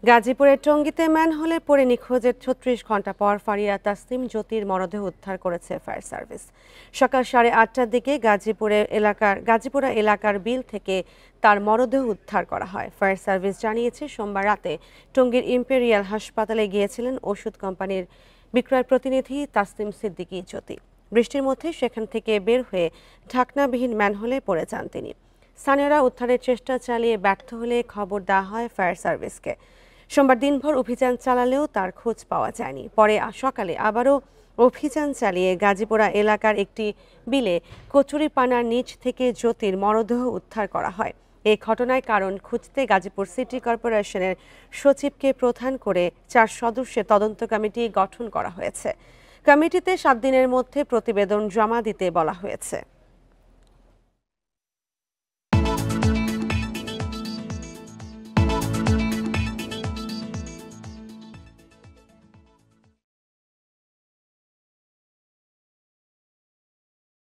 গাজীপুরের টঙ্গীতে ম্যানহোলে পড়ে নিখোঁজের ৩৬ ঘণ্টা পর ফারিয়া তাসনিম জ্যোতির মরদেহ উদ্ধার করেছে ফায়ার সার্ভিস। সকাল ৮:৩০টার দিকে গাজীপুরা এলাকার বিল থেকে তার মরদেহ উদ্ধার করা হয়। ফায়ার সার্ভিস জানিয়েছে, সোমবার রাতে টঙ্গীর ইম্পেরিয়াল হাসপাতালে গিয়েছিলেন ওষুধ কোম্পানির বিক্রয় প্রতিনিধি তাসনিম সিদ্দিকী জ্যোতি। বৃষ্টির মধ্যে সেখান থেকে বের হয়ে ঢাকনাবিহীন ম্যানহোলে পড়ে যান তিনি। স্থানীয়রা উদ্ধারের চেষ্টা চালিয়ে ব্যর্থ হলে খবর দেওয়া হয় ফায়ার সার্ভিসকে। সোমবার দিনভর অভিযান চালালেও তার খোঁজ পাওয়া যায়নি। পরে সকালে আবারও অভিযান চালিয়ে গাজীপুরা এলাকার একটি বিলে কচুরিপানার নিচ থেকে জ্যোতির মরদেহ উদ্ধার করা হয়। এই ঘটনায় কারণ খুঁজতে গাজীপুর সিটি কর্পোরেশনের সচিবকে প্রধান করে ৪ সদস্যের তদন্ত কমিটি গঠন করা হয়েছে। কমিটিতে ৭ দিনের মধ্যে প্রতিবেদন জমা দিতে বলা হয়েছে।